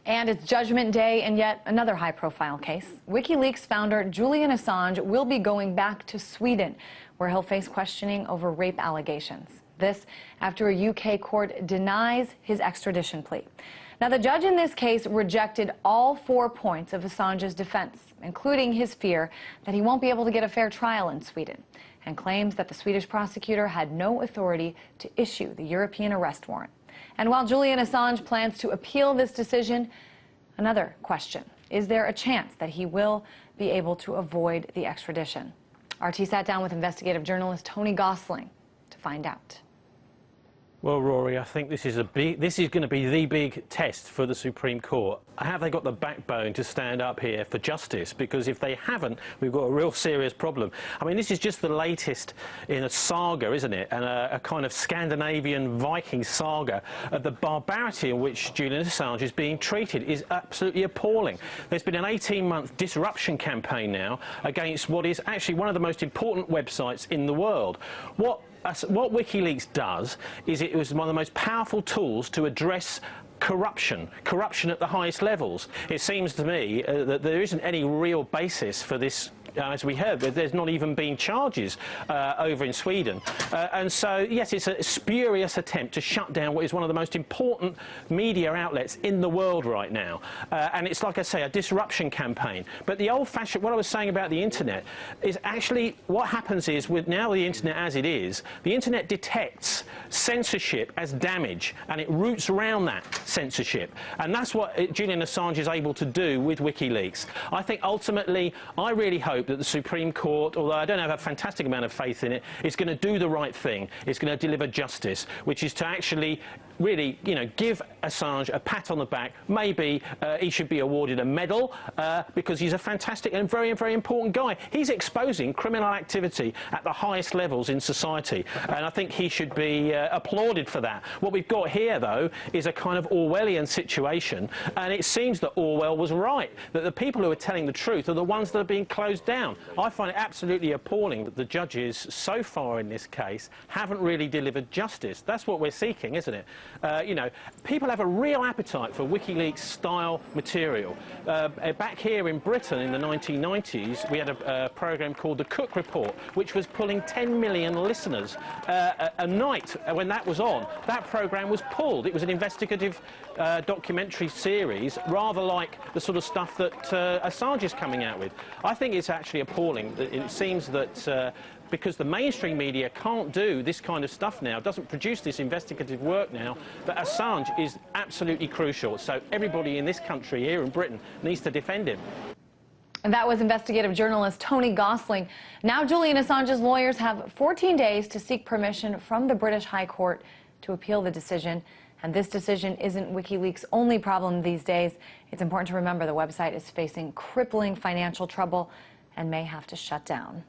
And it's Judgment Day in yet another high-profile case. WikiLeaks founder Julian Assange will be going back to Sweden, where he'll face questioning over rape allegations. This after a UK court denies his extradition plea. Now, the judge in this case rejected all 4 points of Assange's defense, including his fear that he won't be able to get a fair trial in Sweden, and claims that the Swedish prosecutor had no authority to issue the European arrest warrant. And while Julian Assange plans to appeal this decision, another question: is there a chance that he will be able to avoid the extradition? RT sat down with investigative journalist Tony Gosling to find out. Well, Rory, I think this is going to be the big test for the Supreme Court. Have they got the backbone to stand up here for justice? Because if they haven't, we've got a real serious problem. I mean, this is just the latest in a saga, isn't it? And a kind of Scandinavian Viking saga of the barbarity in which Julian Assange is being treated is absolutely appalling. There's been an 18-month disruption campaign now against what is actually one of the most important websites in the world. What WikiLeaks does is it was one of the most powerful tools to address corruption at the highest levels. It seems to me that there isn't any real basis for this. As we heard, there's not even been charges over in Sweden. And so, yes, it's a spurious attempt to shut down what is one of the most important media outlets in the world right now. And it's, like I say, a disruption campaign. But the old-fashioned, what I was saying about the Internet, is actually what happens is, with now the Internet as it is, the Internet detects censorship as damage, and it roots around that censorship. And that's what Julian Assange is able to do with WikiLeaks. I think, ultimately, I really hope that the Supreme Court, although I don't have a fantastic amount of faith in it, is going to do the right thing. It's going to deliver justice, which is to actually really, give Assange a pat on the back. Maybe he should be awarded a medal because he's a fantastic and very, very important guy. He's exposing criminal activity at the highest levels in society, and I think he should be applauded for that. What we've got here, though, is a kind of Orwellian situation, and it seems that Orwell was right, that the people who are telling the truth are the ones that are being closed down. I find it absolutely appalling that the judges so far in this case haven't really delivered justice. That's what we're seeking, isn't it? People have a real appetite for WikiLeaks-style material. Back here in Britain in the 1990s, we had a programme called The Cook Report, which was pulling 10 million listeners a night. When that was on, that programme was pulled. It was an investigative documentary series, rather like the sort of stuff that Assange is coming out with. I think it's actually appalling that it seems that because the mainstream media can't do this kind of stuff now, doesn't produce this investigative work now, that Assange is absolutely crucial. So everybody in this country, here in Britain, needs to defend him. And that was investigative journalist Tony Gosling. Now Julian Assange's lawyers have 14 days to seek permission from the British High Court to appeal the decision. And this decision isn't WikiLeaks' only problem these days. It's important to remember the website is facing crippling financial trouble and may have to shut down.